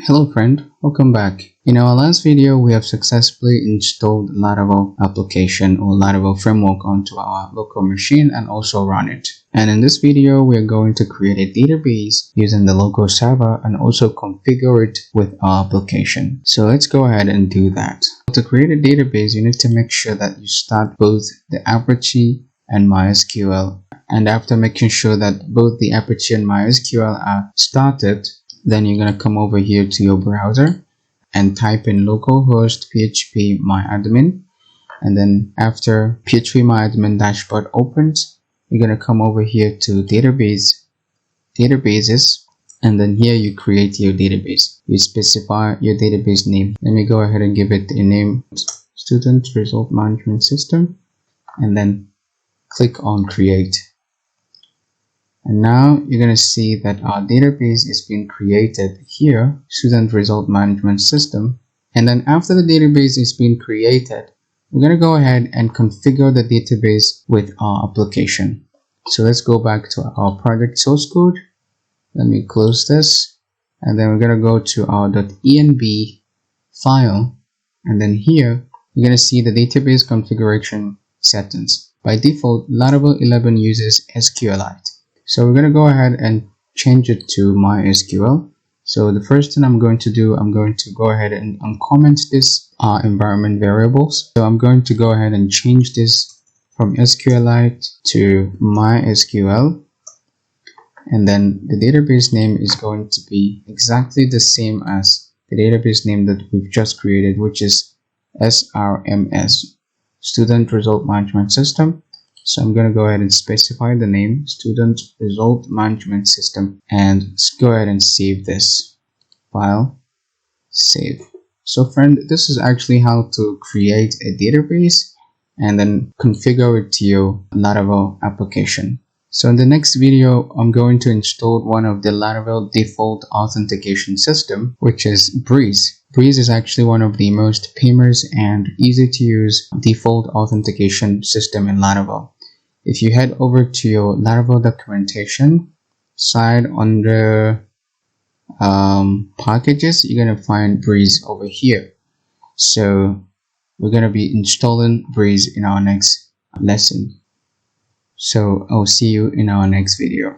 Hello friend, welcome back. In our last video, we have successfully installed Laravel application or Laravel framework onto our local machine and also run it. And in this video, we are going to create a database using the local server and also configure it with our application. So let's go ahead and do that. To create a database, you need to make sure that you start both the Apache and MySQL. And after making sure that both the Apache and MySQL are started, then you're going to come over here to your browser and type in localhost php myadmin, and then after php myadmin dashboard opens, you're going to come over here to databases, and then here you create your database. You specify your database name. Let me go ahead and give it a name, student result management system, and then click on create. And now you're going to see that our database is being created here, student result management system. And then after the database is being created, we're going to go ahead and configure the database with our application. So let's go back to our project source code. Let me close this. And then we're going to go to our .env file. And then here, you're going to see the database configuration settings. By default, Laravel 11 uses SQLite. So we're going to go ahead and change it to MySQL. So the first thing I'm going to do, I'm going to go ahead and uncomment this environment variables. So I'm going to go ahead and change this from SQLite to MySQL. And then the database name is going to be exactly the same as the database name that we've just created, which is SRMS, Student Result Management System. So I'm going to go ahead and specify the name, Student Result Management System, and let's go ahead and save this file. Save. So friend, this is actually how to create a database and then configure it to your Laravel application. So in the next video, I'm going to install one of the Laravel default authentication system, which is Breeze. Breeze is actually one of the most famous and easy to use default authentication system in Laravel. If you head over to your Laravel documentation side under packages, you're going to find Breeze over here. So we're going to be installing Breeze in our next lesson. So I'll see you in our next video.